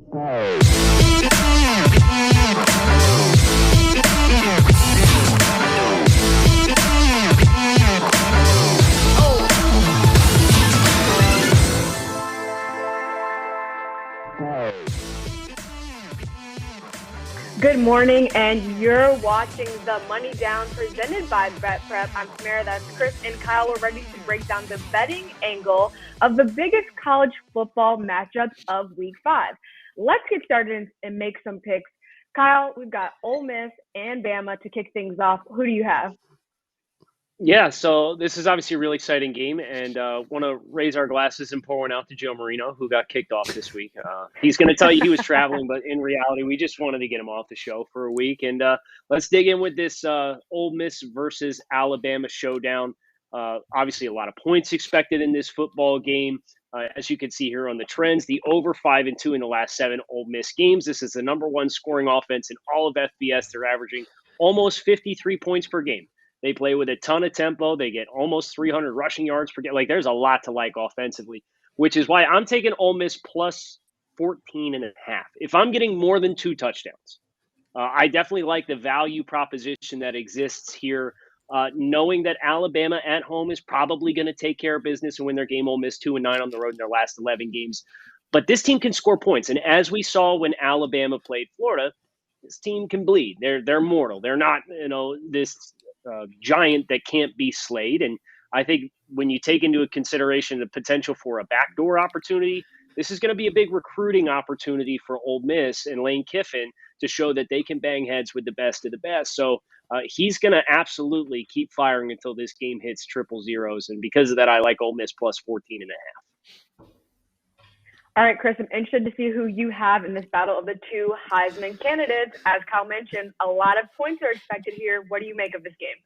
Good morning, and you're watching the Money Down presented by BetPrep. I'm Tamara, that's Chris, and Kyle. We're ready to break down the betting angle of the biggest college football matchups of Week 5. Let's get started and make some picks. Kyle, we've got Ole Miss and Bama to kick things off. Who do you have? Yeah, so this is obviously a really exciting game, and want to raise our glasses and pour one out to Joe Marino, who got kicked off this week. He's going to tell you he was traveling, but in reality, we just wanted to get him off the show for a week. And let's dig in with this Ole Miss versus Alabama showdown. Obviously, a lot of points expected in this football game. As you can see here on the trends, the over 5-2 in the last 7 Ole Miss games. This is the number one scoring offense in all of FBS. They're averaging almost 53 points per game. They play with a ton of tempo. They get almost 300 rushing yards per game. Like, there's a lot to like offensively, which is why I'm taking Ole Miss plus 14.5. If I'm getting more than 2 touchdowns, I definitely like the value proposition that exists here, knowing that Alabama at home is probably going to take care of business and win their game. Ole Miss 2-9 on the road in their last 11 games. But this team can score points. And as we saw when Alabama played Florida, this team can bleed. They're mortal. They're not, this giant that can't be slayed. And I think when you take into consideration the potential for a backdoor opportunity, this is going to be a big recruiting opportunity for Ole Miss and Lane Kiffin to show that they can bang heads with the best of the best. So he's going to absolutely keep firing until this game hits triple zeros. And because of that, I like Ole Miss plus 14.5. All right, Chris, I'm interested to see who you have in this battle of the 2 Heisman candidates. As Kyle mentioned, a lot of points are expected here. What do you make of this game?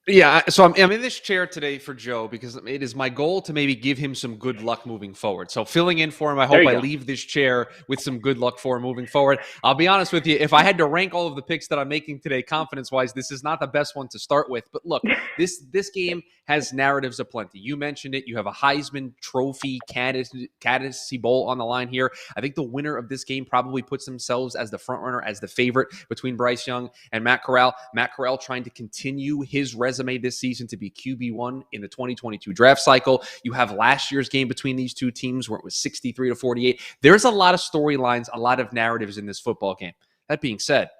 Yeah, so I'm in this chair today for Joe because it is my goal to maybe give him some good luck moving forward. So filling in for him, I hope I leave this chair with some good luck for him moving forward. I'll be honest with you, if I had to rank all of the picks that I'm making today confidence-wise, this is not the best one to start with. But look, this game has narratives aplenty. You mentioned it. You have a Heisman Trophy candidacy bowl on the line here. I think the winner of this game probably puts themselves as the front runner, as the favorite between Bryce Young and Matt Corral. Matt Corral trying to continue his resume this season to be QB1 in the 2022 draft cycle. You have last year's game between these two teams where it was 63-48. There's a lot of storylines, a lot of narratives in this football game. That being said,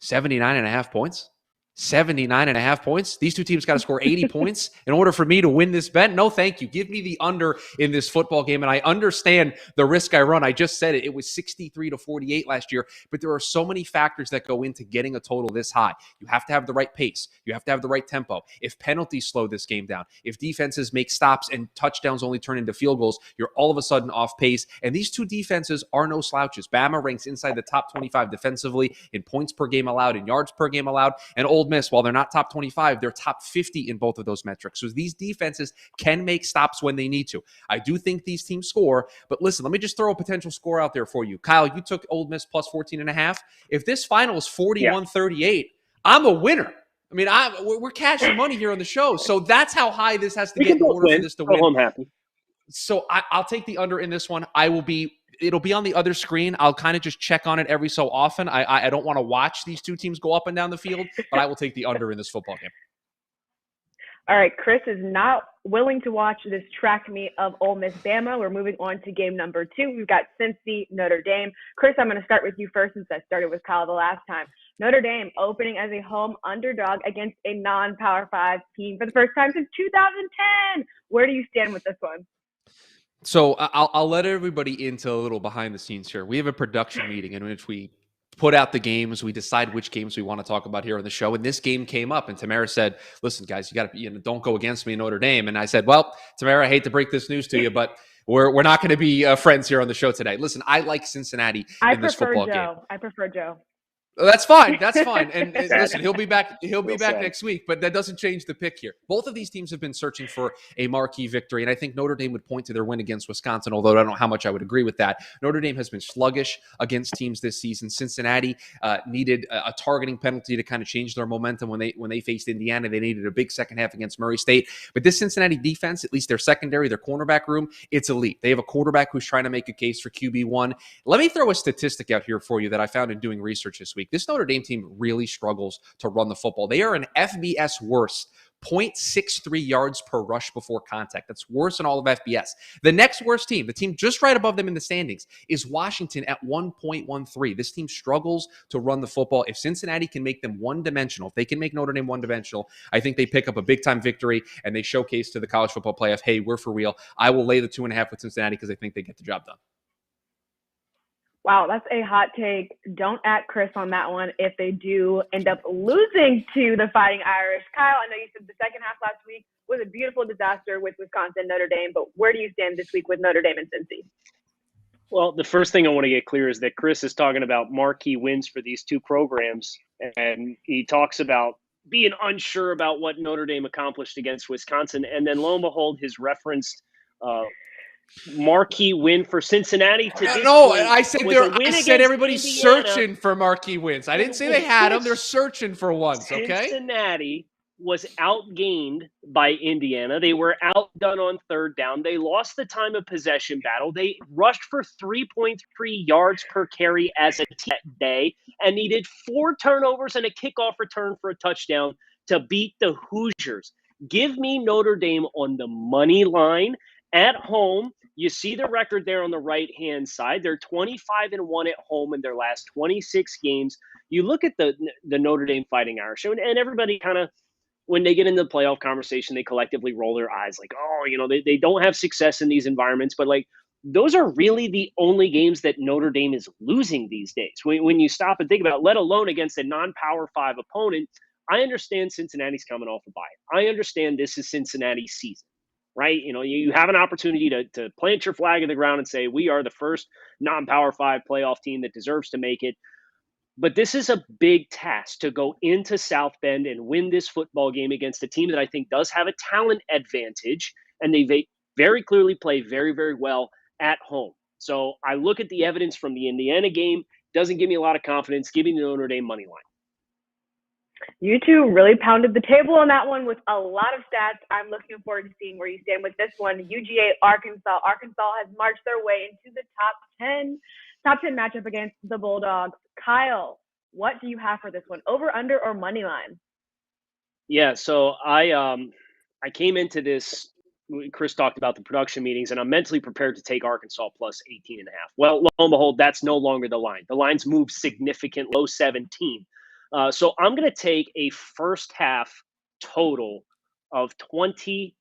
79.5 points. 79.5 points. These two teams got to score 80 points in order for me to win this bet. No, thank you. Give me the under in this football game. And I understand the risk I run. I just said it. It was 63-48 last year, but there are so many factors that go into getting a total this high. You have to have the right pace. You have to have the right tempo. If penalties slow this game down, if defenses make stops and touchdowns only turn into field goals, you're all of a sudden off pace. And these two defenses are no slouches. Bama ranks inside the top 25 defensively in points per game allowed, in yards per game allowed, and Ole Miss, while they're not top 25, they're top 50 in both of those metrics. So these defenses can make stops when they need to. I do think these teams score, but listen, let me just throw a potential score out there for you. Kyle, you took Ole Miss plus 14.5. If this final is 41-38, I'm a winner. I mean, we're cashing money here on the show. So that's how high this has to get in order for this to win. Go home happy. So I'll take the under in this one. It'll be on the other screen. I'll kind of just check on it every so often. I don't want to watch these two teams go up and down the field, but I will take the under in this football game. All right, Chris is not willing to watch this track meet of Ole Miss Bama. We're moving on to game number 2. We've got Cincy Notre Dame. Chris, I'm going to start with you first since I started with Kyle the last time. Notre Dame opening as a home underdog against a non-Power 5 team for the first time since 2010. Where do you stand with this one? So I'll let everybody into a little behind the scenes here. We have a production meeting in which we put out the games. We decide which games we want to talk about here on the show. And this game came up, and Tamara said, "Listen, guys, you got to, don't go against me, Notre Dame." And I said, "Well, Tamara, I hate to break this news to you, but we're not going to be friends here on the show today." Listen, I like Cincinnati in this football game. I prefer Joe. That's fine. That's fine. And Sad. listen, he'll be back. He'll be Real back sad. next week. But that doesn't change the pick here. Both of these teams have been searching for a marquee victory, and I think Notre Dame would point to their win against Wisconsin. Although I don't know how much I would agree with that. Notre Dame has been sluggish against teams this season. Cincinnati needed a targeting penalty to kind of change their momentum when they faced Indiana. They needed a big second half against Murray State. But this Cincinnati defense, at least their secondary, their cornerback room, it's elite. They have a quarterback who's trying to make a case for QB1. Let me throw a statistic out here for you that I found in doing research this week. This Notre Dame team really struggles to run the football. They are an FBS worst 0.63 yards per rush before contact. That's worse than all of FBS. The next worst team, the team just right above them in the standings, is Washington at 1.13. This team struggles to run the football. If Cincinnati can make them one-dimensional, if they can make Notre Dame one-dimensional, I think they pick up a big-time victory and they showcase to the college football playoff, hey, we're for real. I will lay the 2.5 with Cincinnati because I think they get the job done. Wow, that's a hot take. Don't at Chris on that one if they do end up losing to the Fighting Irish. Kyle, I know you said the second half last week was a beautiful disaster with Wisconsin, Notre Dame, but where do you stand this week with Notre Dame and Cincy? Well, the first thing I want to get clear is that Chris is talking about marquee wins for these two programs, and he talks about being unsure about what Notre Dame accomplished against Wisconsin, and then lo and behold, his referenced marquee win for Cincinnati to this point. I said everybody's searching for marquee wins. I didn't say they had them. They're searching for ones, okay? Cincinnati was outgained by Indiana. They were outdone on third down. They lost the time of possession battle. They rushed for 3.3 yards per carry as a team that day and needed 4 turnovers and a kickoff return for a touchdown to beat the Hoosiers. Give me Notre Dame on the money line at home. You see the record there on the right-hand side. They're 25-1 at home in their last 26 games. You look at the Notre Dame Fighting Irish, and everybody kind of, when they get into the playoff conversation, they collectively roll their eyes like, oh, they don't have success in these environments. But, like, those are really the only games that Notre Dame is losing these days. When you stop and think about it, let alone against a non-Power 5 opponent, I understand Cincinnati's coming off a bye. I understand this is Cincinnati's season. Right? You have an opportunity to plant your flag in the ground and say, we are the first non-Power 5 playoff team that deserves to make it. But this is a big task to go into South Bend and win this football game against a team that I think does have a talent advantage, and they very clearly play very, very well at home. So I look at the evidence from the Indiana game, doesn't give me a lot of confidence. Give me the Notre Dame money line. You two really pounded the table on that one with a lot of stats. I'm looking forward to seeing where you stand with this one. UGA, Arkansas. Arkansas has marched their way into the top 10 matchup against the Bulldogs. Kyle, what do you have for this one? Over, under, or money line? Yeah, so I came into this. Chris talked about the production meetings, and I'm mentally prepared to take Arkansas plus 18.5. Well, lo and behold, that's no longer the line. The line's moved significant, low 17. So I'm going to take a first half total of 25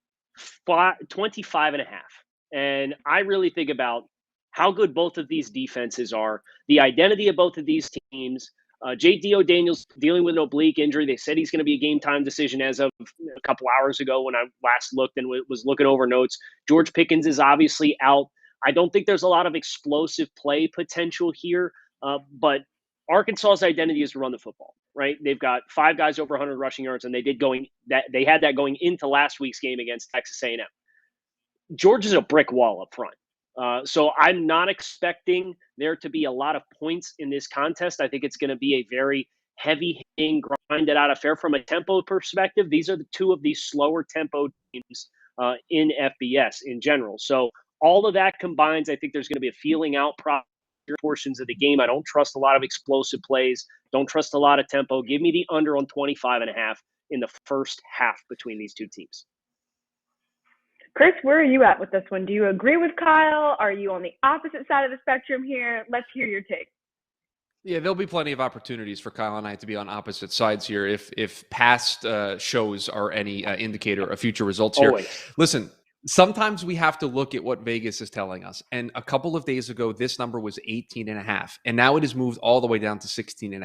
and a half. And I really think about how good both of these defenses are, the identity of both of these teams. J.D. Daniels dealing with an oblique injury. They said he's going to be a game-time decision as of a couple hours ago when I last looked and was looking over notes. George Pickens is obviously out. I don't think there's a lot of explosive play potential here, but Arkansas's identity is to run the football, right? They've got 5 guys over 100 rushing yards, and they had that going into last week's game against Texas A&M. Georgia's a brick wall up front. So I'm not expecting there to be a lot of points in this contest. I think it's going to be a very heavy-hitting, grinded-out affair from a tempo perspective. These are the two of these slower tempo teams in FBS in general. So all of that combines, I think there's going to be a feeling out portions of the game. I don't trust a lot of explosive plays. Don't trust a lot of tempo. Give me the under on 25.5 in the first half between these two teams. Chris, where are you at with this one? Do you agree with Kyle? Are you on the opposite side of the spectrum here? Let's hear your take. Yeah, there'll be plenty of opportunities for Kyle and I to be on opposite sides here if past shows are any indicator of future results here. Always. Listen, Sometimes we have to look at what Vegas is telling us. And a couple of days ago, this number was 18.5. And now it has moved all the way down to 16.5.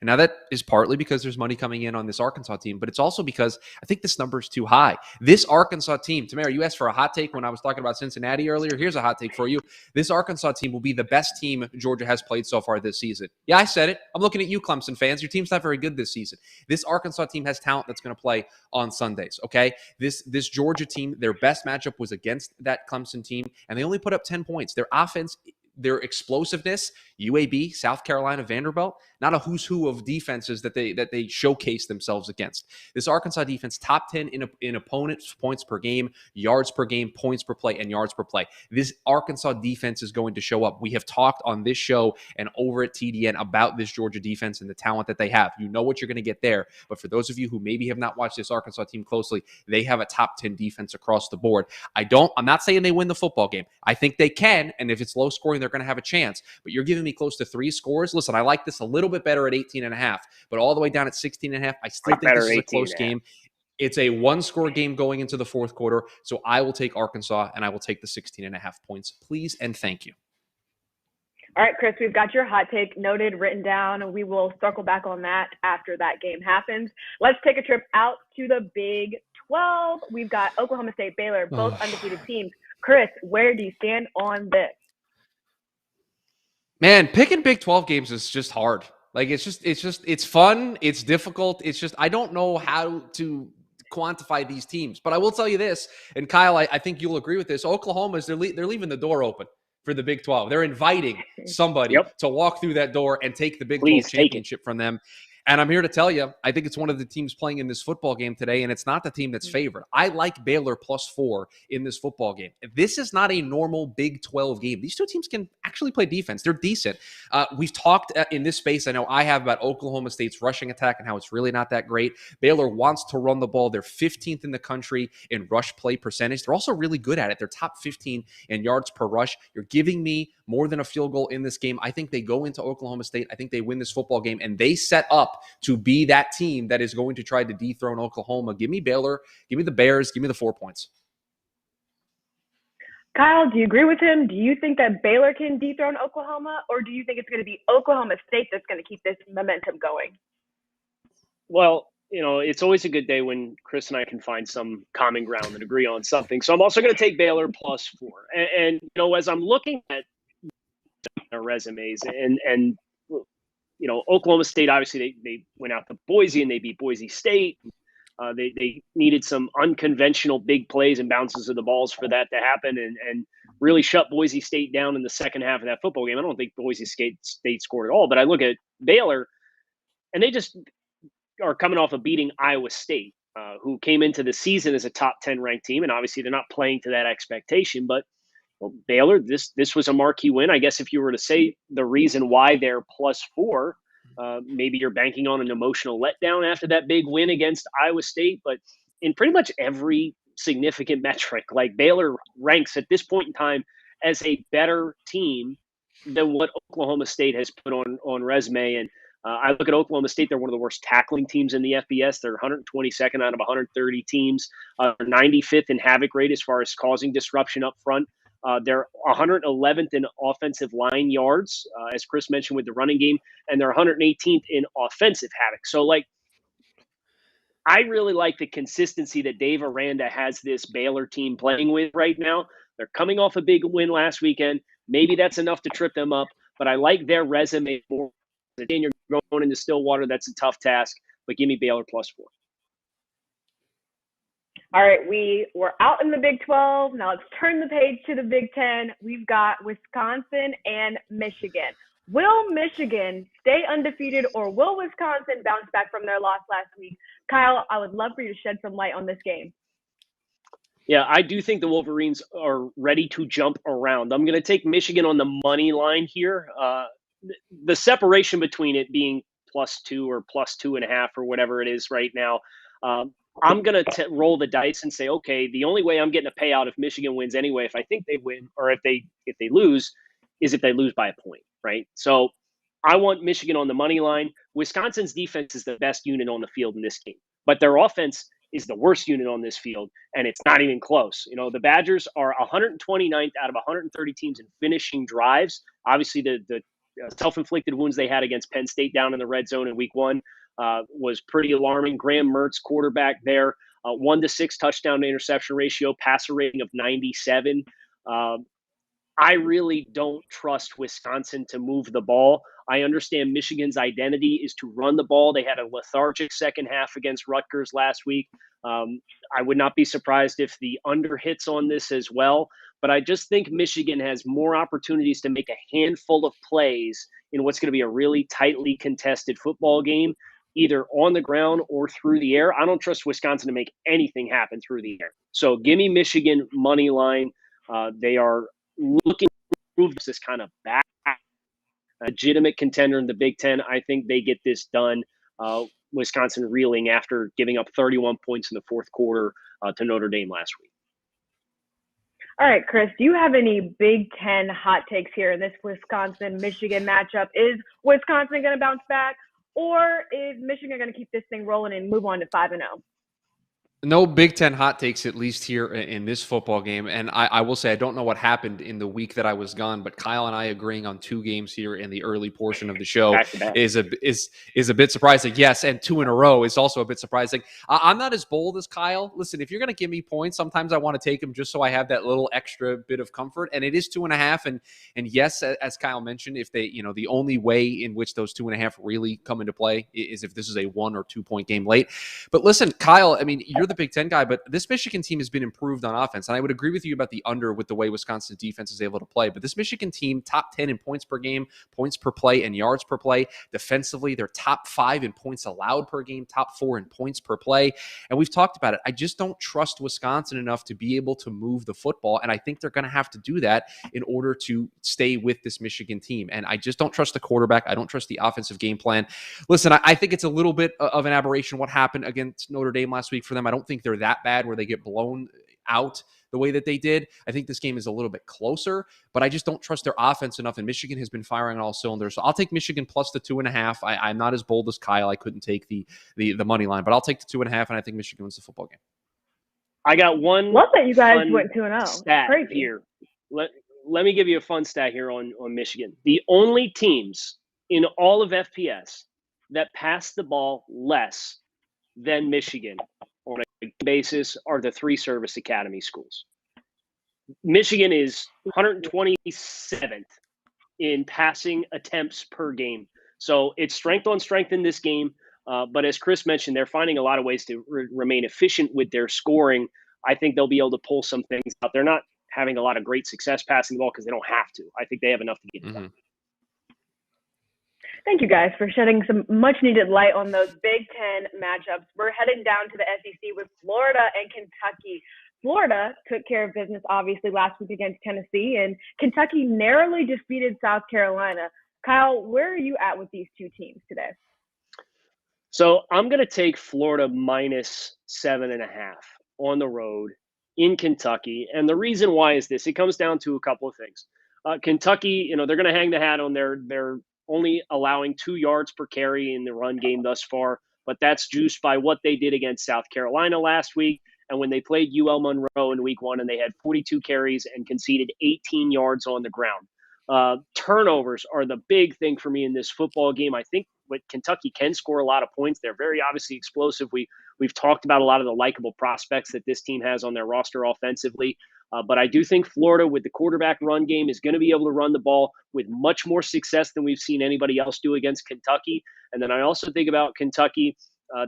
And now that is partly because there's money coming in on this Arkansas team, but it's also because I think this number is too high. This Arkansas team, Tamara, you asked for a hot take when I was talking about Cincinnati earlier. Here's a hot take for you. This Arkansas team will be the best team Georgia has played so far this season. Yeah, I said it. I'm looking at you, Clemson fans. Your team's not very good this season. This Arkansas team has talent that's going to play on Sundays, okay? This Georgia team, their best matchup was against that Clemson team, and they only put up 10 points. Their offense, their explosiveness, UAB, South Carolina, Vanderbilt, not a who's who of defenses that they showcase themselves against. This Arkansas defense, top 10 in opponents' points per game, yards per game, points per play, and yards per play. This Arkansas defense is going to show up. We have talked on this show and over at TDN about this Georgia defense and the talent that they have. You know what you're going to get there. But for those of you who maybe have not watched this Arkansas team closely, they have a top 10 defense across the board. I'm not saying they win the football game. I think they can, and if it's low scoring, they're going to have a chance. But you're giving me close to 3 scores. Listen, I like this a little bit better at 18.5, but all the way down at 16.5, I still think this is a close game. It's a 1-score game going into the fourth quarter, so I will take Arkansas, and I will take the 16.5 points. Please and thank you. All right, Chris, we've got your hot take noted, written down. We will circle back on that after that game happens. Let's take a trip out to the Big 12. We've got Oklahoma State, Baylor, both undefeated teams. Chris, where do you stand on this? Man, picking Big 12 games is just hard. Like, it's fun. It's difficult. It's just, I don't know how to quantify these teams. But I will tell you this, and Kyle, I think you'll agree with this. Oklahoma, they're leaving the door open for the Big 12. They're inviting somebody to walk through that door and take the Big 12 championship from them. And I'm here to tell you, I think it's one of the teams playing in this football game today, and it's not the team that's favored. I like Baylor +4 in this football game. This is not a normal Big 12 game. These two teams can actually play defense. They're decent. We've talked in this space, I know I have, about Oklahoma State's rushing attack and how it's really not that great. Baylor wants to run the ball. They're 15th in the country in rush play percentage. They're also really good at it. They're top 15 in yards per rush. You're giving me more than a field goal in this game. I think they go into Oklahoma State. I think they win this football game, and they set up to be that team that is going to try to dethrone Oklahoma. Give me Baylor. Give me the Bears. Give me the 4 points. Kyle, do you agree with him? Do you think that Baylor can dethrone Oklahoma, or do you think it's going to be Oklahoma State that's going to keep this momentum going? Well, it's always a good day when Chris and I can find some common ground and agree on something. So I'm also going to take Baylor +4. And as I'm looking at their resumes and Oklahoma State, obviously they went out to Boise and they beat Boise State. They needed some unconventional big plays and bounces of the balls for that to happen and really shut Boise State down in the second half of that football game. I don't think Boise State scored at all, but I look at Baylor and they just are coming off of beating Iowa State, who came into the season as a top 10 ranked team. And obviously they're not playing to that expectation, but Baylor, this was a marquee win. I guess if you were to say the reason why they're +4, maybe you're banking on an emotional letdown after that big win against Iowa State. But in pretty much every significant metric, like Baylor ranks at this point in time as a better team than what Oklahoma State has put on resume. And I look at Oklahoma State, they're one of the worst tackling teams in the FBS. They're 122nd out of 130 teams. They're 95th in havoc rate as far as causing disruption up front. They're 111th in offensive line yards, as Chris mentioned with the running game, and they're 118th in offensive havoc. So, I really like the consistency that Dave Aranda has this Baylor team playing with right now. They're coming off a big win last weekend. Maybe that's enough to trip them up, but I like their resume more. Again, you're going into Stillwater. That's a tough task, but give me Baylor +4. All right, we were out in the Big 12. Now let's turn the page to the Big 10. We've got Wisconsin and Michigan. Will Michigan stay undefeated, or will Wisconsin bounce back from their loss last week? Kyle, I would love for you to shed some light on this game. Yeah, I do think the Wolverines are ready to jump around. I'm going to take Michigan on the money line here. The separation between it being +2 or +2.5 or whatever it is right now, I'm going to roll the dice and say, okay, the only way I'm getting a payout if Michigan wins anyway, if I think they win, or if they lose, is if they lose by a point, right? So I want Michigan on the money line. Wisconsin's defense is the best unit on the field in this game, but their offense is the worst unit on this field, and it's not even close. You know, the Badgers are 129th out of 130 teams in finishing drives. Obviously, the self-inflicted wounds they had against Penn State down in the red zone in week 1 was pretty alarming. Graham Mertz, quarterback there, 1 to 6 touchdown to interception ratio, passer rating of 97. I really don't trust Wisconsin to move the ball. I understand Michigan's identity is to run the ball. They had a lethargic second half against Rutgers last week. I would not be surprised if the under hits on this as well. But I just think Michigan has more opportunities to make a handful of plays in what's going to be a really tightly contested football game, either on the ground or through the air. I don't trust Wisconsin to make anything happen through the air. So give me Michigan money line. They are looking to prove this kind of back, a legitimate contender in the Big Ten. I think they get this done. Wisconsin reeling after giving up 31 points in the fourth quarter to Notre Dame last week. All right, Chris, do you have any Big Ten hot takes here in this Wisconsin-Michigan matchup? Is Wisconsin going to bounce back, or is Michigan going to keep this thing rolling and move on to 5-0? No Big Ten hot takes, at least here in this football game. And I will say, I don't know what happened in the week that I was gone, but Kyle and I agreeing on 2 games here in the early portion of the show is a bit surprising. Yes, and 2 in a row is also a bit surprising. I'm not as bold as Kyle. Listen, if you're going to give me points, sometimes I want to take them just so I have that little extra bit of comfort. And it is 2.5. And yes, as Kyle mentioned, if they, the only way in which those 2.5 really come into play is if this is a 1 or 2 point game late. But listen, Kyle, I mean, you're the Big Ten guy, but this Michigan team has been improved on offense. And I would agree with you about the under with the way Wisconsin's defense is able to play. But this Michigan team, top 10 in points per game, points per play, and yards per play. Defensively, they're top 5 in points allowed per game, top 4 in points per play. And we've talked about it. I just don't trust Wisconsin enough to be able to move the football. And I think they're going to have to do that in order to stay with this Michigan team. And I just don't trust the quarterback. I don't trust the offensive game plan. Listen, I think it's a little bit of an aberration what happened against Notre Dame last week for them. I don't think they're that bad where they get blown out the way that they did. I think this game is a little bit closer, but I just don't trust their offense enough. And Michigan has been firing on all cylinders. So I'll take Michigan plus the 2.5. I'm not as bold as Kyle. I couldn't take the money line, but I'll take the 2.5, and I think Michigan wins the football game. I got one. Love that you guys went 2-0. Stat Crazy. here. Let me give you a fun stat here on Michigan. The only teams in all of FPS that pass the ball less than Michigan on a basis are the 3 service academy schools. Michigan is 127th in passing attempts per game. So it's strength on strength in this game. But as Chris mentioned, they're finding a lot of ways to remain efficient with their scoring. I think they'll be able to pull some things out. They're not having a lot of great success passing the ball because they don't have to. I think they have enough to get it done. Thank you guys for shedding some much-needed light on those Big Ten matchups. We're heading down to the SEC with Florida and Kentucky. Florida took care of business, obviously, last week against Tennessee, and Kentucky narrowly defeated South Carolina. Kyle, where are you at with these 2 teams today? So I'm going to take Florida minus 7.5 on the road in Kentucky. And the reason why is this. It comes down to a couple of things. Kentucky, they're going to hang the hat on their only allowing 2 yards per carry in the run game thus far, but that's juiced by what they did against South Carolina last week and when they played UL Monroe in week 1 and they had 42 carries and conceded 18 yards on the ground. Turnovers are the big thing for me in this football game. I think Kentucky can score a lot of points. They're very obviously explosive. We've talked about a lot of the likable prospects that this team has on their roster offensively. But I do think Florida, with the quarterback run game, is going to be able to run the ball with much more success than we've seen anybody else do against Kentucky. And then I also think about Kentucky.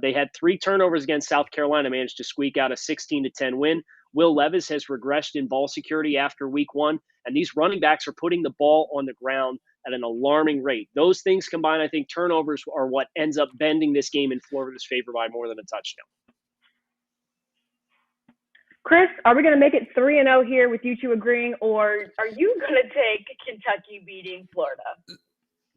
They had 3 turnovers against South Carolina, managed to squeak out a 16-10 win. Will Levis has regressed in ball security after week 1, and these running backs are putting the ball on the ground at an alarming rate. Those things combined, I think turnovers are what ends up bending this game in Florida's favor by more than a touchdown. Chris, are we going to make it 3-0 here with you 2 agreeing, or are you going to take Kentucky beating Florida?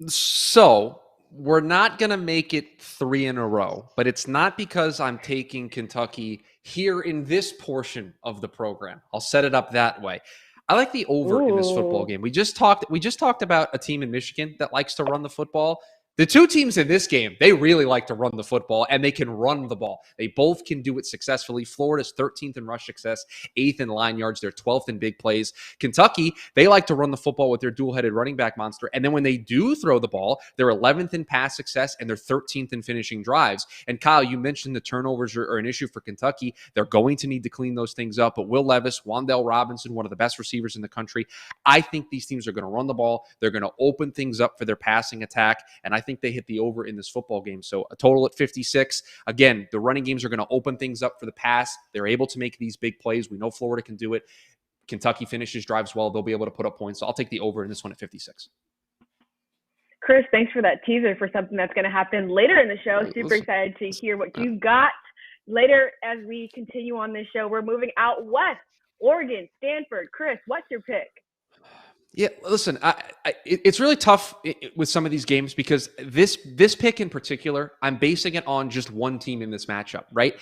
So we're not going to make it 3 in a row, but it's not because I'm taking Kentucky here in this portion of the program. I'll set it up that way. I like the over in this football game. We just talked about a team in Michigan that likes to run the football. The two teams in this game, they really like to run the football, and they can run the ball. They both can do it successfully. Florida's 13th in rush success, 8th in line yards. They're 12th in big plays. Kentucky, they like to run the football with their dual-headed running back monster. And then when they do throw the ball, they're 11th in pass success, and they're 13th in finishing drives. And Kyle, you mentioned the turnovers are an issue for Kentucky. They're going to need to clean those things up. But Will Levis, Wan'Dale Robinson, one of the best receivers in the country, I think these teams are going to run the ball. They're going to open things up for their passing attack. And I think they hit the over in this football game. So a total at 56. Again, the running games are going to open things up for the pass. They're able to make these big plays. We know Florida can do it. Kentucky finishes drives well. They'll be able to put up points. So I'll take the over in this one at 56. Chris, thanks for that teaser for something that's going to happen later in the show. Super excited to hear what you've got later as we continue on this show. We're moving out west. Oregon, Stanford. Chris, what's your pick? Yeah, listen, it's really tough with some of these games because this pick in particular, I'm basing it on just one team in this matchup, right?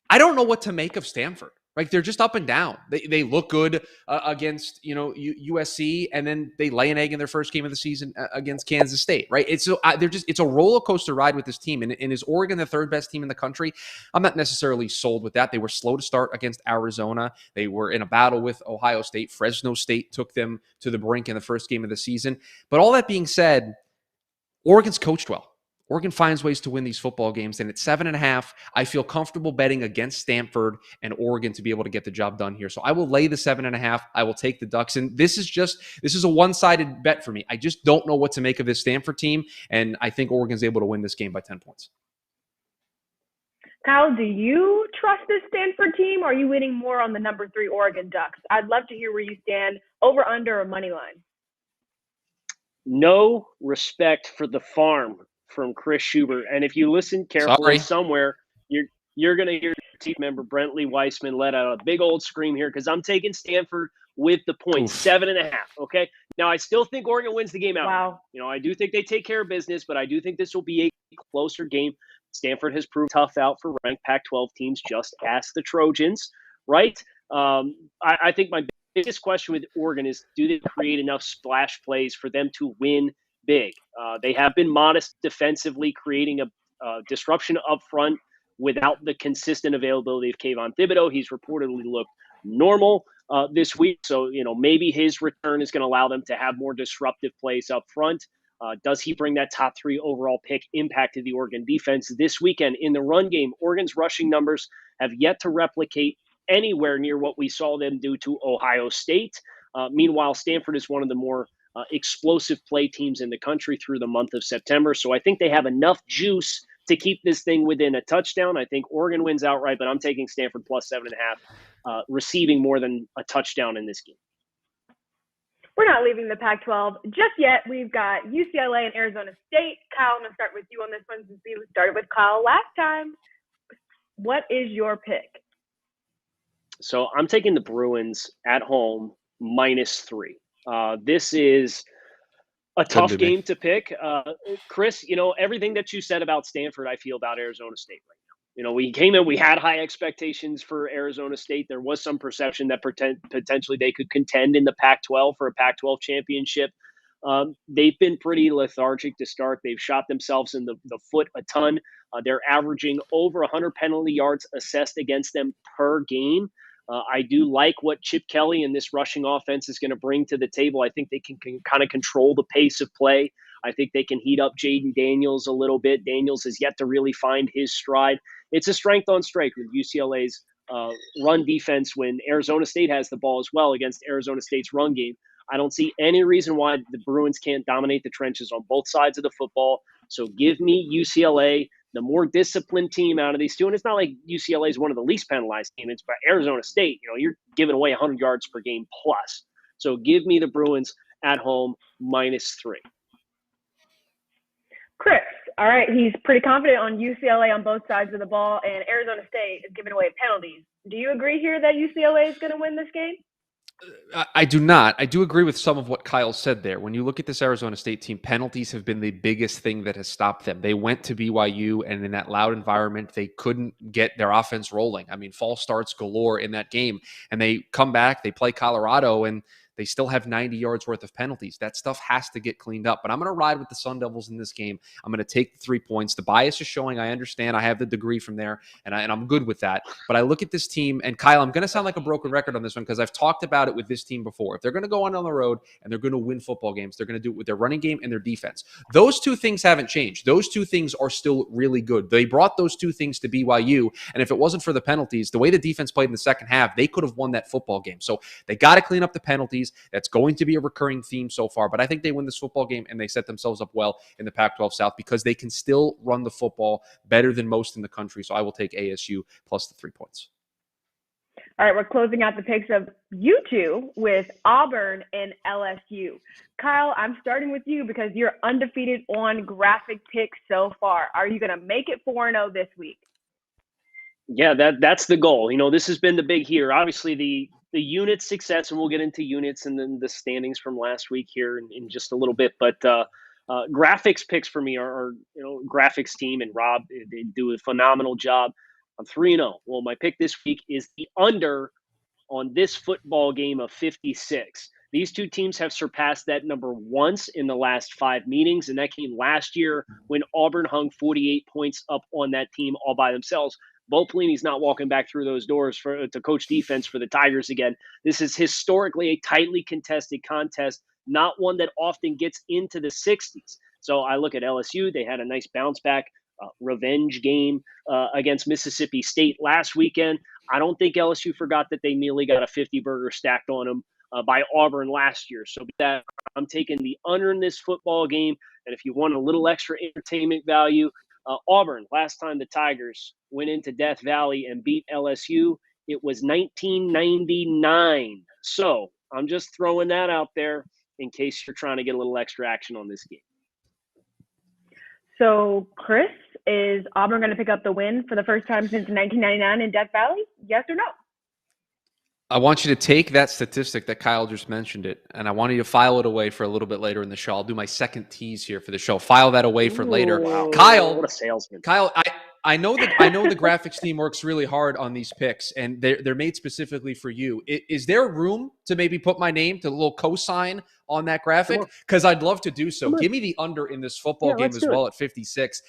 I don't know what to make of Stanford. Like they're just up and down. They look good against USC, and then they lay an egg in their first game of the season against Kansas State, right? It's a roller coaster ride with this team. And is Oregon the third best team in the country? I'm not necessarily sold with that. They were slow to start against Arizona. They were in a battle with Ohio State. Fresno State took them to the brink in the first game of the season. But all that being said, Oregon's coached well. Oregon finds ways to win these football games, and at 7.5, I feel comfortable betting against Stanford and Oregon to be able to get the job done here. So I will lay the 7.5. I will take the Ducks, and this is a one-sided bet for me. I just don't know what to make of this Stanford team, and I think Oregon's able to win this game by 10 points. Kyle, do you trust this Stanford team, or are you winning more on the number 3 Oregon Ducks? I'd love to hear where you stand, over, under, or money line. No respect for the farm from Chris Schubert. And if you listen carefully somewhere, you're going to hear team member Brentley Weissman let out a big old scream here because I'm taking Stanford with the points, 7.5. Okay. Now, I still think Oregon wins the game out. Wow. I do think they take care of business, but I do think this will be a closer game. Stanford has proved tough out for ranked Pac-12 teams. Just ask the Trojans, right? I think my biggest question with Oregon is, do they create enough splash plays for them to win big? They have been modest defensively, creating a disruption up front without the consistent availability of Kayvon Thibodeau. He's reportedly looked normal this week, so maybe his return is going to allow them to have more disruptive plays up front. Does he bring that top 3 overall pick impact to the Oregon defense this weekend? In the run game, Oregon's rushing numbers have yet to replicate anywhere near what we saw them do to Ohio State. Meanwhile, Stanford is one of the more explosive play teams in the country through the month of September. So I think they have enough juice to keep this thing within a touchdown. I think Oregon wins outright, but I'm taking Stanford plus 7.5, receiving more than a touchdown in this game. We're not leaving the Pac-12 just yet. We've got UCLA and Arizona State. Kyle, I'm going to start with you on this one since we started with Kyle last time. What is your pick? So I'm taking the Bruins at home -3. This is a tough game to pick. Chris, everything that you said about Stanford, I feel about Arizona State right now. We came in, we had high expectations for Arizona State. There was some perception that potentially they could contend in the Pac-12 for a Pac-12 championship. They've been pretty lethargic to start. They've shot themselves in the foot a ton. They're averaging over 100 penalty yards assessed against them per game. I do like what Chip Kelly and this rushing offense is going to bring to the table. I think they can kind of control the pace of play. I think they can heat up Jaden Daniels a little bit. Daniels has yet to really find his stride. It's a strength on strength with UCLA's run defense when Arizona State has the ball as well against Arizona State's run game. I don't see any reason why the Bruins can't dominate the trenches on both sides of the football. So give me UCLA, the more disciplined team out of these two. And it's not like UCLA is one of the least penalized teams, but Arizona State, you're giving away 100 yards per game plus. So give me the Bruins at home -3. Chris, all right, he's pretty confident on UCLA on both sides of the ball, and Arizona State is giving away penalties. Do you agree here that UCLA is going to win this game? I do not. I do agree with some of what Kyle said there. When you look at this Arizona State team, penalties have been the biggest thing that has stopped them. They went to BYU, and in that loud environment, they couldn't get their offense rolling. I mean, false starts galore in that game. And they come back, they play Colorado, and They still have 90 yards worth of penalties. That stuff has to get cleaned up. But I'm going to ride with the Sun Devils in this game. I'm going to take the 3 points. The bias is showing. I understand. I have the degree from there, and I'm good with that. But I look at this team, and Kyle, I'm going to sound like a broken record on this one because I've talked about it with this team before. If they're going to go on the road and they're going to win football games, they're going to do it with their running game and their defense. Those two things haven't changed. Those two things are still really good. They brought those two things to BYU, and if it wasn't for the penalties, the way the defense played in the second half, they could have won that football game. So they got to clean up the penalties. That's going to be a recurring theme so far, but I think they win this football game and they set themselves up well in the Pac-12 South because they can still run the football better than most in the country. So I will take ASU plus the 3 points. All right, we're closing out the picks of you two with Auburn and LSU. Kyle, I'm starting with you because you're undefeated on graphic picks so far. Are you going to make it 4-0 this week? Yeah, that's the goal. This has been the big here. Obviously, the unit success, and we'll get into units and then the standings from last week here in just a little bit. But graphics picks for me are graphics team, and Rob, they do a phenomenal job. I'm 3-0. Well, my pick this week is the under on this football game of 56. These two teams have surpassed that number once in the last 5 meetings, and that came last year when Auburn hung 48 points up on that team all by themselves. Bo Pelini's not walking back through those doors to coach defense for the Tigers again. This is historically a tightly contested contest, not one that often gets into the 60s. So I look at LSU. They had a nice bounce back revenge game against Mississippi State last weekend. I don't think LSU forgot that they nearly got a 50-burger stacked on them by Auburn last year. So that I'm taking the under in this football game. And if you want a little extra entertainment value, Auburn, last time the Tigers went into Death Valley and beat LSU, it was 1999. So I'm just throwing that out there in case you're trying to get a little extra action on this game. So, Chris, is Auburn going to pick up the win for the first time since 1999 in Death Valley? Yes or no? I want you to take that statistic that Kyle just mentioned it, and I want you to file it away for a little bit later in the show. I'll do my second tease here for the show. File that away for later. Wow. Kyle, what a salesman. Kyle, I know the graphics team works really hard on these picks, and they're made specifically for you. Is there room to maybe put my name to a little cosign on that graphic? Because I'd love to do so. Give me the under in this football game as well at 56.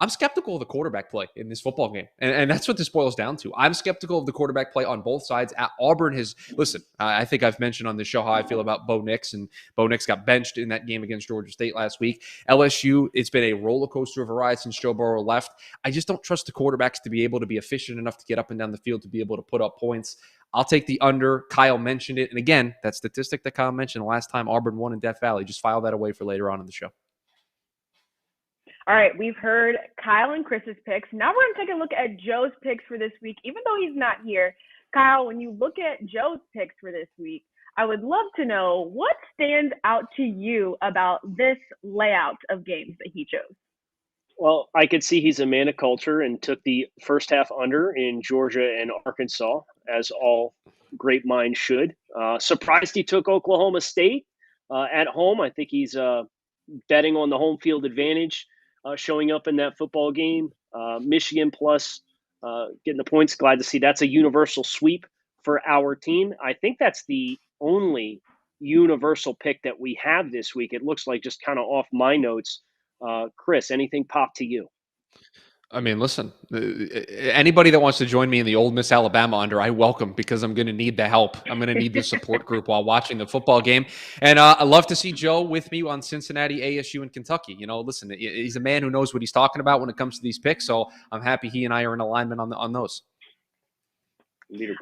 I'm skeptical of the quarterback play in this football game. And that's what this boils down to. I'm skeptical of the quarterback play on both sides. Auburn has, listen, I think I've mentioned on this show how I feel about Bo Nix, and Bo Nix got benched in that game against Georgia State last week. LSU, it's been a roller coaster of a ride since Joe Burrow left. I just don't trust the quarterbacks to be able to be efficient enough to get up and down the field to be able to put up points. I'll take the under. Kyle mentioned it. And again, that statistic that Kyle mentioned, the last time Auburn won in Death Valley, just file that away for later on in the show. All right, we've heard Kyle and Chris's picks. Now we're going to take a look at Joe's picks for this week, even though he's not here. Kyle, when you look at Joe's picks for this week, I would love to know what stands out to you about this layout of games that he chose. Well, I could see he's a man of culture and took the first half under in Georgia and Arkansas, as all great minds should. Surprised he took Oklahoma State at home. I think he's betting on the home field advantage. Showing up in that football game. Michigan plus getting the points. Glad to see that's a universal sweep for our team. I think that's the only universal pick that we have this week. It looks like, just kind of off my notes. Chris, anything pop to you? I mean, listen, anybody that wants to join me in the Ole Miss Alabama under, I welcome, because I'm going to need the help. I'm going to need the support group while watching the football game. And I love to see Joe with me on Cincinnati, ASU, and Kentucky. Listen, he's a man who knows what he's talking about when it comes to these picks. So I'm happy he and I are in alignment on those.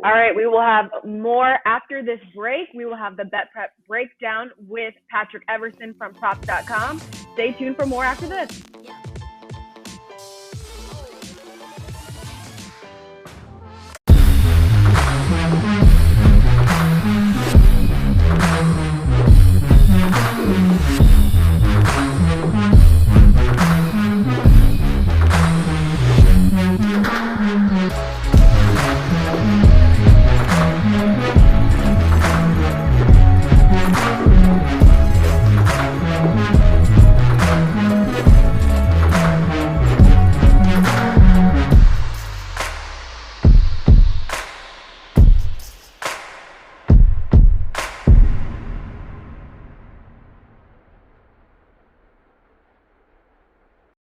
All right, we will have more after this break. We will have the BetPrep breakdown with Patrick Everson from Props.com. Stay tuned for more after this.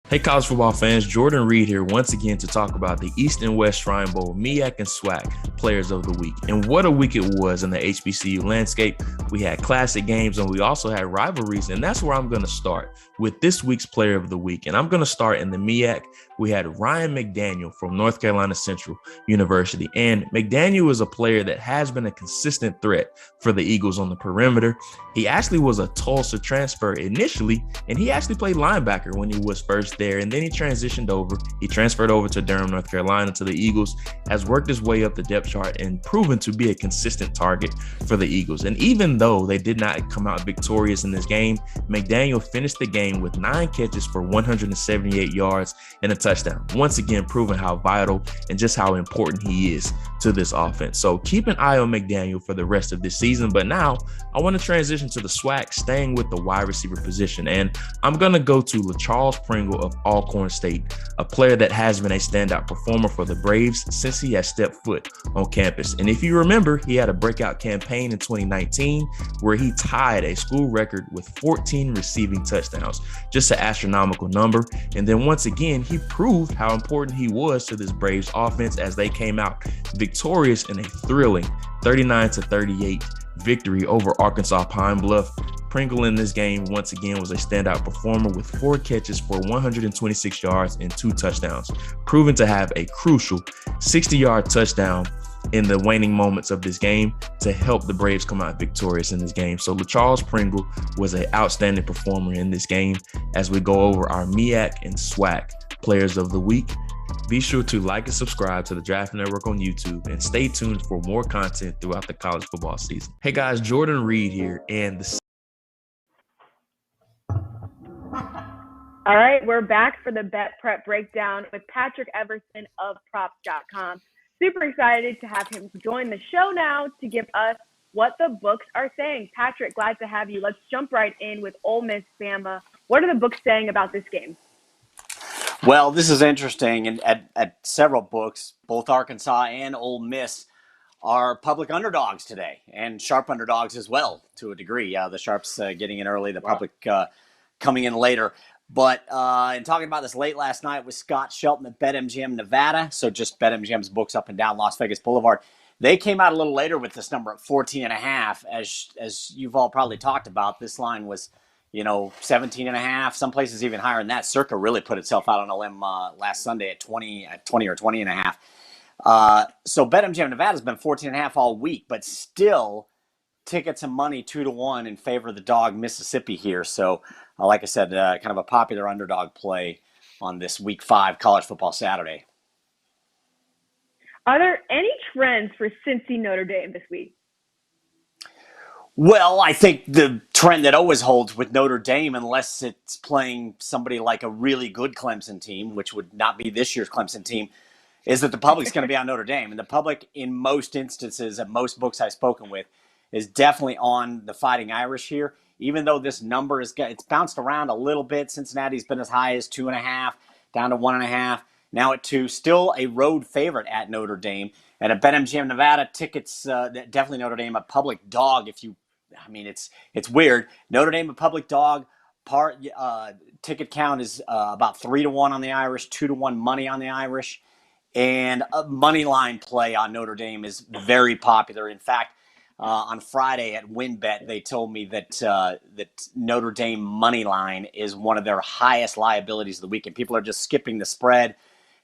Hey, college football fans, Jordan Reed here once again to talk about the East and West Shrine Bowl, MEAC and SWAC Players of the Week. And what a week it was in the HBCU landscape. We had classic games and we also had rivalries, and that's where I'm going to start with this week's Player of the Week. And I'm going to start in the MEAC. We had Ryan Mcdaniel from North Carolina Central University. And McDaniel is a player that has been a consistent threat for the Eagles on the perimeter. He actually was a Tulsa transfer initially, and he actually played linebacker when he was first there, and then he transitioned over. He transferred over to Durham, North Carolina, to the Eagles, has worked his way up the depth chart and proven to be a consistent target for the Eagles. And even though they did not come out victorious in this game, McDaniel finished the game with 9 catches for 178 yards and a touchdown, once again proving how vital and just how important he is to this offense. So keep an eye on McDaniel for the rest of this season. But now I want to transition to the SWAC, staying with the wide receiver position. And I'm going to go to Charles Pringle of Alcorn State, a player that has been a standout performer for the Braves since he has stepped foot on campus. And if you remember, he had a breakout campaign in 2019 where he tied a school record with 14 receiving touchdowns, just an astronomical number. And then once again, he proved how important he was to this Braves offense as they came out victorious in a thrilling 39-38 victory over Arkansas Pine Bluff. Pringle in this game once again was a standout performer with 4 catches for 126 yards and 2 touchdowns, proven to have a crucial 60-yard touchdown in the waning moments of this game to help the Braves come out victorious in this game. So Charles Pringle was an outstanding performer in this game as we go over our MEAC and SWAC Players of the Week. Be sure to like and subscribe to the Draft Network on YouTube and stay tuned for more content throughout the college football season. Hey guys, Jordan Reed here, and All right, we're back for the BetPrep breakdown with Patrick Everson of Props.com. Super excited to have him join the show now to give us what the books are saying. Patrick, glad to have you. Let's jump right in with Ole Miss Bama. What are the books saying about this game? Well, this is interesting. And at several books, both Arkansas and Ole Miss are public underdogs today, and sharp underdogs as well to a degree. The sharps getting in early, the public coming in later. But in talking about this late last night with Scott Shelton at BetMGM Nevada, so just BetMGM's books up and down Las Vegas Boulevard, they came out a little later with this number at 14.5. As you've all probably talked about, this line was 17.5. Some places even higher than that. Circa really put itself out on a limb last Sunday at 20 or 20.5. So BetMGM Nevada has been 14.5 all week, but still tickets and money 2-1 in favor of the dog Mississippi here. So like I said, kind of a popular underdog play on this Week 5 college football Saturday. Are there any trends for Cincy Notre Dame this week? Well, I think the trend that always holds with Notre Dame, unless it's playing somebody like a really good Clemson team, which would not be this year's Clemson team, is that the public's going to be on Notre Dame. And the public, in most instances, at most books I've spoken with, is definitely on the Fighting Irish here. Even though this number it's bounced around a little bit. Cincinnati's been as high as 2.5, down to 1.5, now at 2. Still a road favorite at Notre Dame. And at BetMGM Nevada, tickets, definitely Notre Dame, a public dog. It's weird. Notre Dame, a public dog. Ticket count is about 3-1 on the Irish, 2-1 money on the Irish. And a money line play on Notre Dame is very popular. In fact, on Friday at WinBet, they told me that Notre Dame money line is one of their highest liabilities of the week, and people are just skipping the spread,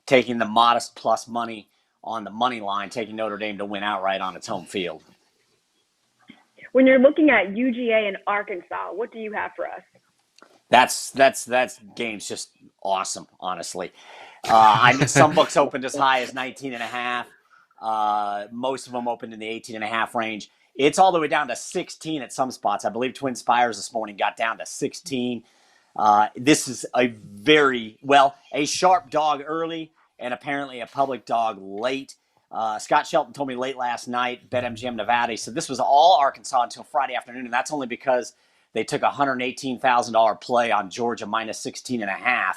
taking the modest plus money on the money line, taking Notre Dame to win outright on its home field. When you're looking at UGA and Arkansas, what do you have for us? That game's just awesome, honestly. Some books opened as high as 19.5. Most of them opened in the 18.5 range. It's all the way down to 16 at some spots. I believe Twin Spires this morning got down to 16. This is a sharp dog early and apparently a public dog late. Scott Shelton told me late last night, BetMGM Nevada, he said this was all Arkansas until Friday afternoon, and that's only because they took a $118,000 play on Georgia minus 16.5.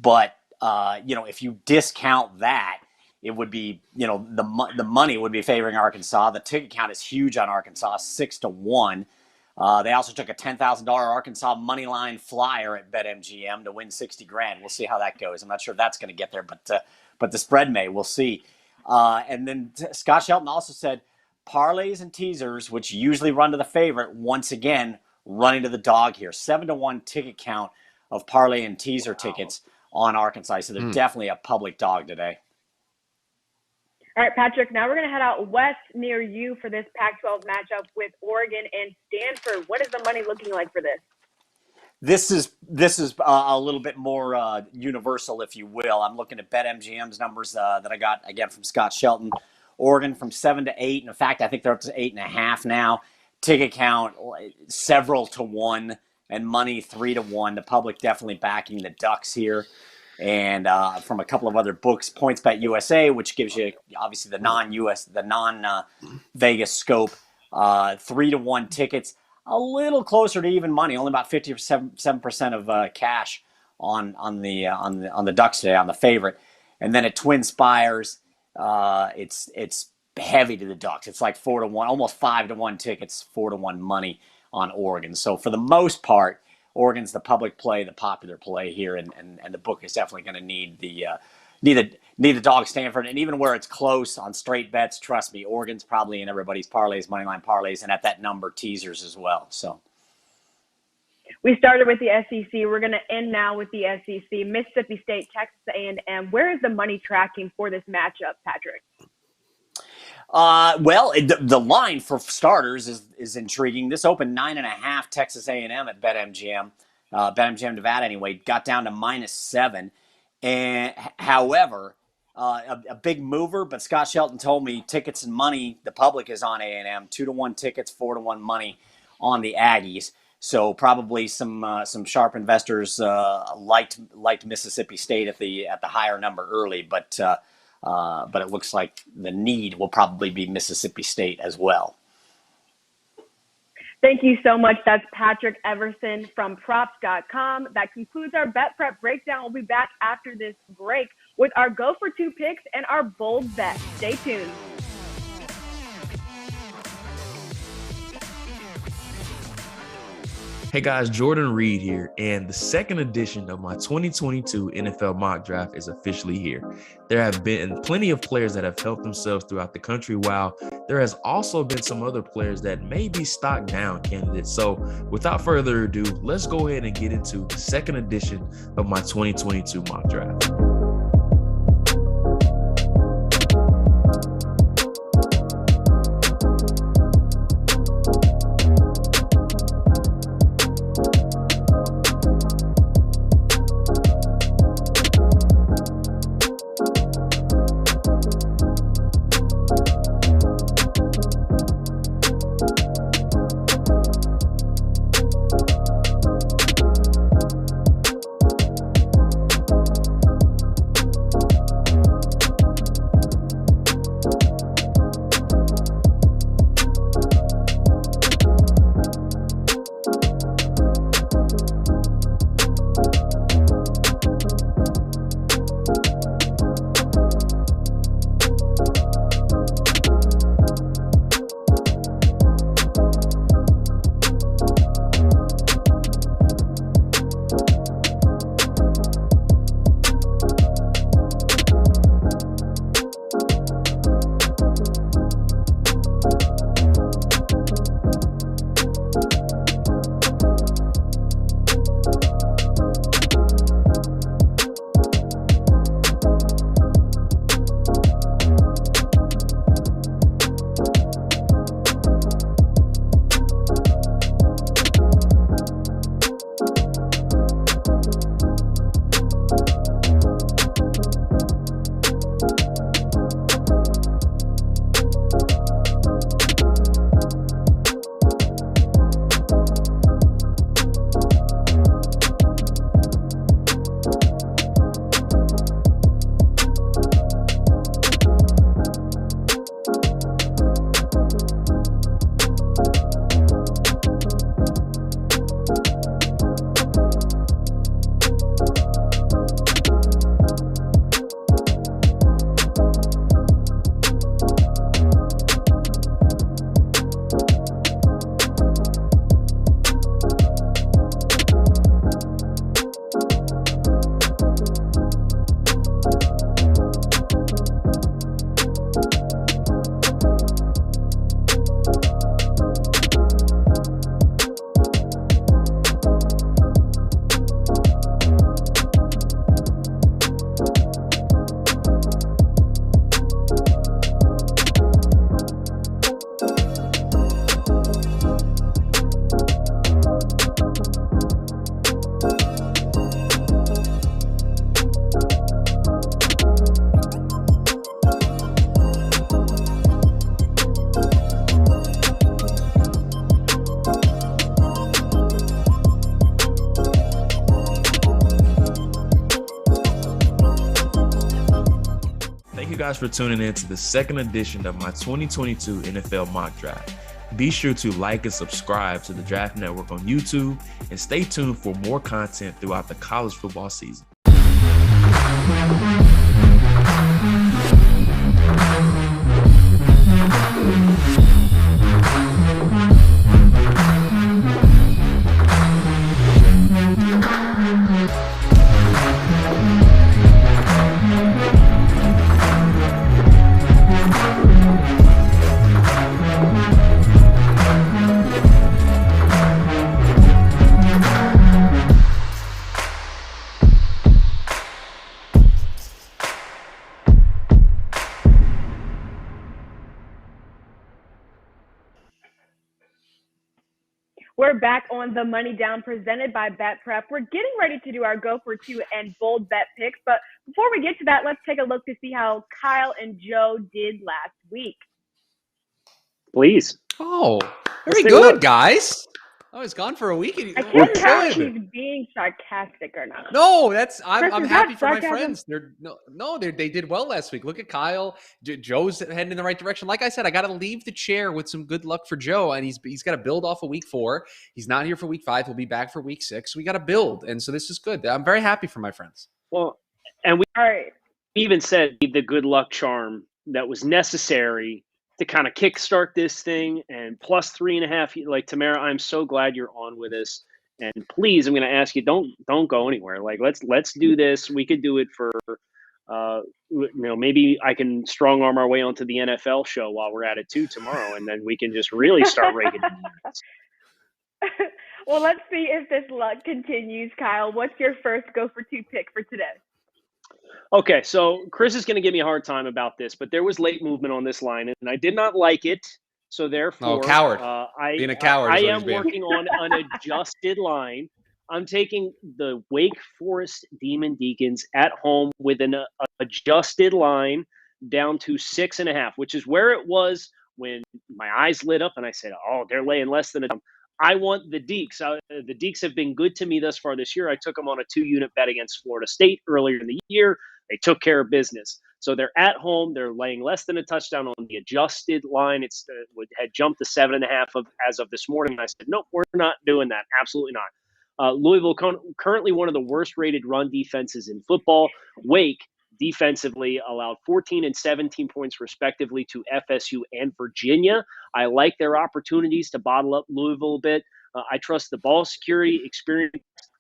But, if you discount that, it would be, the money would be favoring Arkansas. The ticket count is huge on Arkansas, 6-1. They also took a $10,000 Arkansas money line flyer at BetMGM to win $60,000. We'll see how that goes. I'm not sure if that's going to get there, but the spread may. We'll see. And then Scott Shelton also said parlays and teasers, which usually run to the favorite, once again running to the dog here. 7-1 ticket count of parlay and teaser tickets on Arkansas. So they're definitely a public dog today. All right, Patrick, now we're going to head out west near you for this Pac-12 matchup with Oregon and Stanford. What is the money looking like for this? This is a little bit more universal, if you will. I'm looking at BetMGM's numbers that I got, again, from Scott Shelton. Oregon from 7 to 8. In fact, I think they're up to 8.5 now. Ticket count, several to 1, and money 3 to 1. The public definitely backing the Ducks here. And from a couple of other books, PointsBet USA, which gives you obviously the non-Vegas scope, 3 to 1 tickets, a little closer to even money, only about 57% of cash on the Ducks today, on the favorite. And then at Twin Spires, it's heavy to the Ducks. It's like 4 to 1, almost 5 to 1 tickets, 4 to 1 money on Oregon. So for the most part, Oregon's the public play, the popular play here, and the book is definitely going to need the dog Stanford. And even where it's close on straight bets, trust me, Oregon's probably in everybody's parlays, moneyline parlays, and at that number, teasers as well. So we started with the SEC. We're going to end now with the SEC. Mississippi State, Texas A&M. Where is the money tracking for this matchup, Patrick? Well, the line for starters is intriguing. This opened 9.5 Texas A&M at BetMGM, BetMGM Nevada anyway, got down to -7. And however, a big mover, but Scott Shelton told me tickets and money, the public is on A&M, 2 to 1 tickets, 4 to 1 money on the Aggies. So probably some sharp investors liked Mississippi State at the higher number early, but it looks like the need will probably be Mississippi State as well. Thank you so much. That's Patrick Everson from props.com. That concludes our BetPrep breakdown. We'll be back after this break with our Go for 2 picks and our bold bet. Stay tuned. Hey guys, Jordan Reed here, and the second edition of my 2022 NFL mock draft is officially here. There have been plenty of players that have helped themselves throughout the country, while there has also been some other players that may be stock down candidates. So without further ado, let's go ahead and get into the second edition of my 2022 mock draft. guys for tuning in to the second edition of my 2022 NFL Mock Draft. Be sure to like and subscribe to the Draft Network on YouTube and stay tuned for more content throughout the college football season. We're back on the Money Down presented by BetPrep. We're getting ready to do our Go for Two and bold bet picks. But before we get to that, let's take a look to see how Kyle and Joe did last week. Please. Oh, very good, guys. I was gone for a week. I can't tell if he's being sarcastic or not. No, I'm Chris, happy for my sarcasm? friends. They did well last week. Look at Kyle. Joe's heading in the right direction. Like I said, I got to leave the chair with some good luck for Joe, and he's got to build off of week 4. He's not here for week 5. He'll be back for week 6. We got to build, and so this is good. I'm very happy for my friends. Well, and we All right. even said the good luck charm that was necessary to kind of kickstart this thing, and plus 3.5. Like, Tamara, I'm so glad you're on with us. And please, I'm going to ask you, don't go anywhere. Like, let's do this. We could do it for, maybe I can strong arm our way onto the NFL show while we're at it too tomorrow, and then we can just really start raking in units. Well, let's see if this luck continues. Kyle, what's your first Go for Two pick for today? Okay, so Chris is going to give me a hard time about this, but there was late movement on this line, and I did not like it. So therefore, coward. Being a coward. I am working on an adjusted line. I'm taking the Wake Forest Demon Deacons at home with an adjusted line down to 6.5, which is where it was when my eyes lit up and I said, "Oh, they're laying less than a." I want the Deeks. The Deeks have been good to me thus far this year. I took them on a 2-unit bet against Florida State earlier in the year. They took care of business. So they're at home. They're laying less than a touchdown on the adjusted line. It had jumped to 7.5 as of this morning. And I said, nope, we're not doing that. Absolutely not. Louisville currently one of the worst rated run defenses in football. Wake defensively allowed 14 and 17 points respectively to FSU and Virginia. I like their opportunities to bottle up Louisville a bit. I trust the ball security, experience,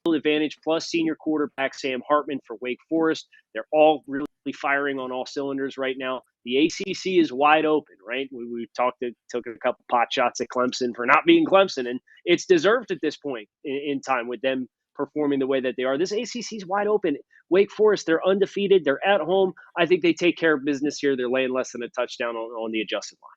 advantage, plus senior quarterback Sam Hartman for Wake Forest. They're all really firing on all cylinders right now. The ACC is wide open, right? We took a couple pot shots at Clemson for not being Clemson, and it's deserved at this point in time with them performing the way that they are. This ACC is wide open. Wake Forest, they're undefeated. They're at home. I think they take care of business here. They're laying less than a touchdown on the adjusted line.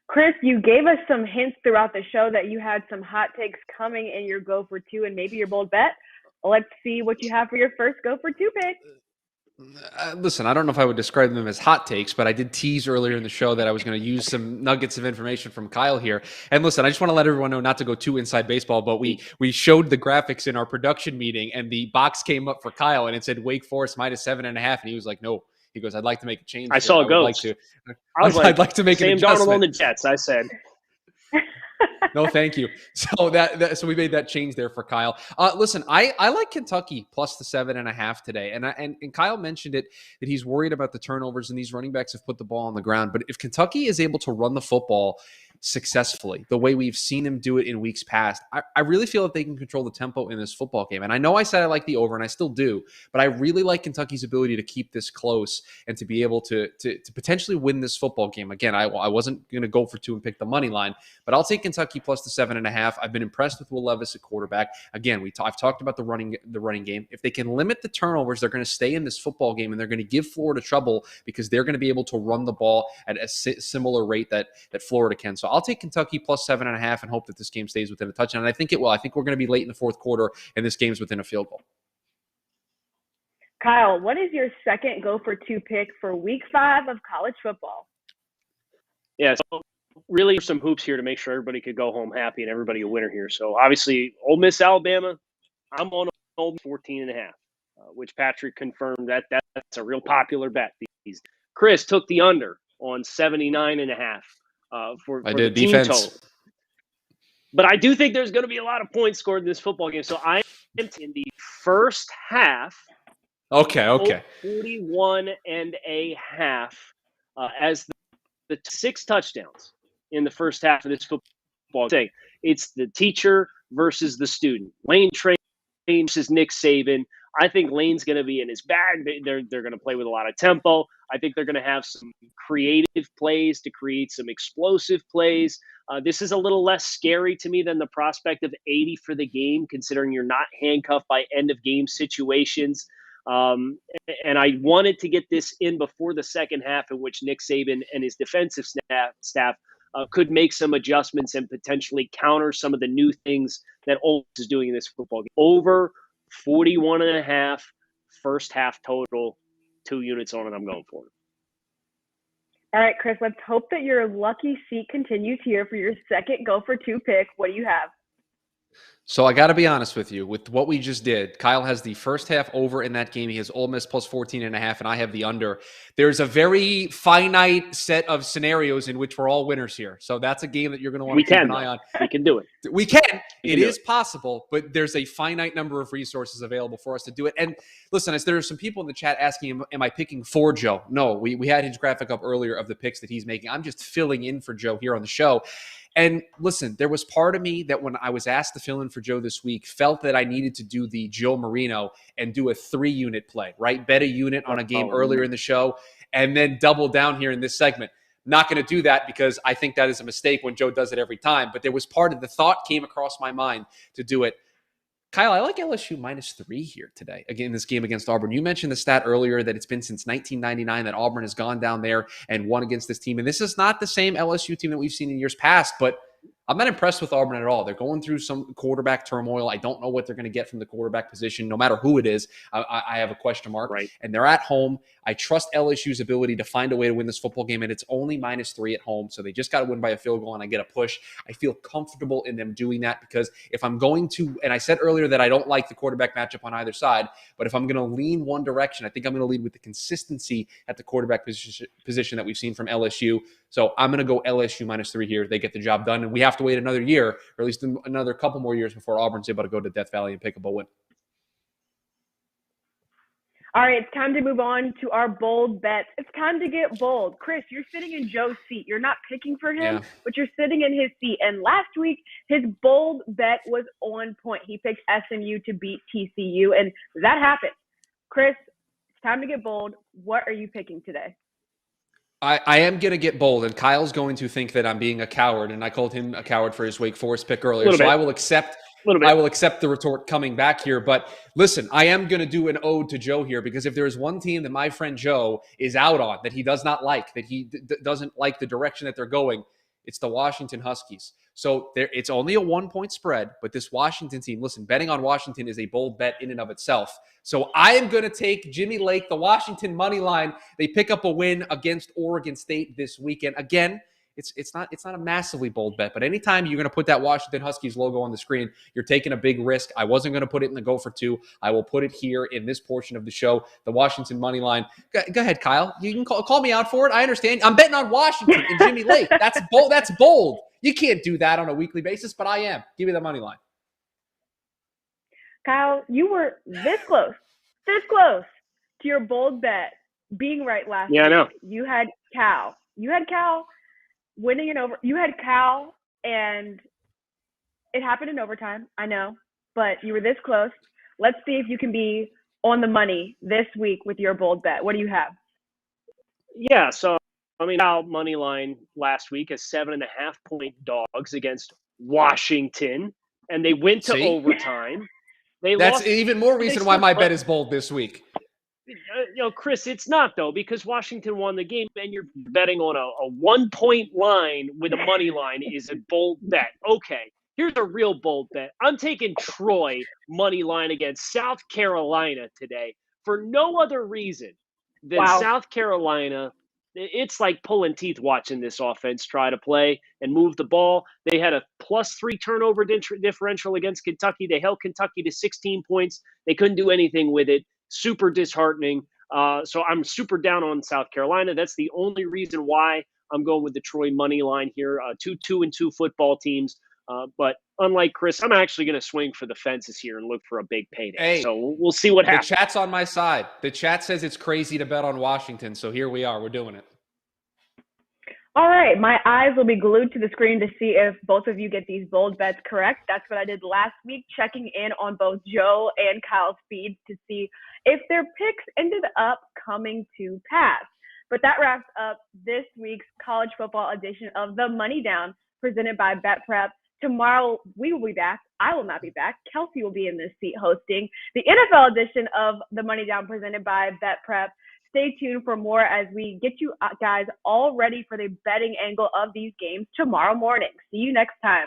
Chris, you gave us some hints throughout the show that you had some hot takes coming in your Go for Two and maybe your bold bet. Let's see what you have for your first Go for Two pick. Listen, I don't know if I would describe them as hot takes, but I did tease earlier in the show that I was going to use some nuggets of information from Kyle here. And listen, I just want to let everyone know not to go too inside baseball, but we showed the graphics in our production meeting, and the box came up for Kyle, and it said Wake Forest minus 7.5, and he was like, no. He goes, I'd like to make a change. I saw it go. I'd like to make an adjustment. Sam Darnold on the Jets, I said. No, thank you. So we made that change there for Kyle. Listen, I like Kentucky plus the 7.5 today. And Kyle mentioned it, that he's worried about the turnovers and these running backs have put the ball on the ground. But if Kentucky is able to run the football successfully, the way we've seen him do it in weeks past, I really feel that they can control the tempo in this football game. And I know I said I like the over, and I still do, but I really like Kentucky's ability to keep this close and to be able to potentially win this football game. Again, I wasn't going to go for 2 and pick the money line, but I'll take Kentucky plus the 7.5. I've been impressed with Will Levis at quarterback. Again, I've talked about the running game. If they can limit the turnovers, they're going to stay in this football game, and they're going to give Florida trouble because they're going to be able to run the ball at a similar rate that Florida can. So I'll take Kentucky plus 7.5 and hope that this game stays within a touchdown. And I think it will. I think we're going to be late in the fourth quarter, and this game's within a field goal. Kyle, what is your second Go for Two pick for week 5 of college football? Yeah, so really some hoops here to make sure everybody could go home happy and everybody a winner here. So obviously, Ole Miss, Alabama, I'm on Ole Miss 14.5, which Patrick confirmed that's a real popular bet Chris took the under on 79.5 for the team total. But I do think there's going to be a lot of points scored in this football game. So I am in the first half. Okay. 41.5 as the 6 touchdowns in the first half of this football thing. It's the teacher versus the student. Lane Train versus Nick Saban. I think Lane's going to be in his bag. They're going to play with a lot of tempo. I think they're going to have some creative plays to create some explosive plays. This is a little less scary to me than the prospect of 80 for the game, considering you're not handcuffed by end-of-game situations. And I wanted to get this in before the second half, in which Nick Saban and his defensive staff could make some adjustments and potentially counter some of the new things that Ole Miss is doing in this football game. Over 41.5 first half total, 2 units on it. I'm going for it. All right, Chris, let's hope that your lucky seat continues here for your second go for 2 pick. What do you have? So I got to be honest with you. With what we just did, Kyle has the first half over in that game. He has Ole Miss plus 14.5, and I have the under. There's a very finite set of scenarios in which we're all winners here. So that's a game that you're going to want to keep an eye on. We can do it. We can. It is possible, but there's a finite number of resources available for us to do it. And listen, as there are some people in the chat asking, am I picking for Joe? No, we had his graphic up earlier of the picks that he's making. I'm just filling in for Joe here on the show. And listen, there was part of me that when I was asked to fill in for Joe this week, felt that I needed to do the Joe Marino and do a 3-unit play, right? Bet a unit on a game earlier in the show and then double down here in this segment. Not going to do that because I think that is a mistake when Joe does it every time. But there was part of the thought came across my mind to do it. Kyle, I like LSU -3 here today, again, this game against Auburn. You mentioned the stat earlier that it's been since 1999 that Auburn has gone down there and won against this team. And this is not the same LSU team that we've seen in years past, but I'm not impressed with Auburn at all. They're going through some quarterback turmoil. I don't know what they're going to get from the quarterback position. No matter who it is, I have a question mark. Right. And they're at home. I trust LSU's ability to find a way to win this football game, and it's only -3 at home. So they just got to win by a field goal, and I get a push. I feel comfortable in them doing that because if I'm going to, and I said earlier that I don't like the quarterback matchup on either side, but if I'm going to lean one direction, I think I'm going to lead with the consistency at the quarterback position that we've seen from LSU. So I'm going to go LSU -3 here. They get the job done, and we have to wait another year, or at least another couple more years before Auburn's able to go to Death Valley and pick up a win. All right, it's time to move on to our bold bets. It's time to get bold. Chris, you're sitting in Joe's seat. You're not picking for him, but you're sitting in his seat. And last week, his bold bet was on point. He picked SMU to beat TCU, and that happened. Chris, it's time to get bold. What are you picking today? I am going to get bold, and Kyle's going to think that I'm being a coward, and I called him a coward for his Wake Forest pick earlier. So I will accept the retort coming back here. But listen, I am going to do an ode to Joe here because if there is one team that my friend Joe is out on, that he does not like, that he doesn't like the direction that they're going, it's the Washington Huskies. So it's only a 1-point spread, but this Washington team, listen, betting on Washington is a bold bet in and of itself. So I am going to take Jimmy Lake, the Washington money line. They pick up a win against Oregon State this weekend. Again, it's not a massively bold bet, but anytime you're going to put that Washington Huskies logo on the screen, you're taking a big risk. I wasn't going to put it in the go for 2. I will put it here in this portion of the show, the Washington money line. Go ahead, Kyle. You can call me out for it. I understand. I'm betting on Washington and Jimmy Lake. That's bold. That's bold. You can't do that on a weekly basis, but I am. Give me the money line. Kyle, you were this close to your bold bet being right last week. I know. You had Cal winning in over. You had Cal, and it happened in overtime. I know, but you were this close. Let's see if you can be on the money this week with your bold bet. What do you have? Yeah, so Cal money line last week as 7.5-point dogs against Washington, and they went to overtime. That's even more reason why my bet is bold this week. Chris, it's not, though, because Washington won the game, and you're betting on a 1-point line with a money line is a bold bet. Okay, here's a real bold bet. I'm taking Troy money line against South Carolina today for no other reason than South Carolina. It's like pulling teeth watching this offense try to play and move the ball. They had a +3 turnover differential against Kentucky. They held Kentucky to 16 points. They couldn't do anything with it. Super disheartening. So I'm super down on South Carolina. That's the only reason why I'm going with the Troy money line here. 2-2-2 football teams. But unlike Chris, I'm actually going to swing for the fences here and look for a big payday. Hey, so we'll see what happens. The chat's on my side. The chat says it's crazy to bet on Washington. So here we are. We're doing it. All right, my eyes will be glued to the screen to see if both of you get these bold bets correct. That's what I did last week, checking in on both Joe and Kyle's feeds to see if their picks ended up coming to pass. But that wraps up this week's college football edition of The Money Down, presented by BetPrep. Tomorrow, we will be back. I will not be back. Kelsey will be in this seat hosting the NFL edition of The Money Down, presented by BetPrep. Stay tuned for more as we get you guys all ready for the betting angle of these games tomorrow morning. See you next time.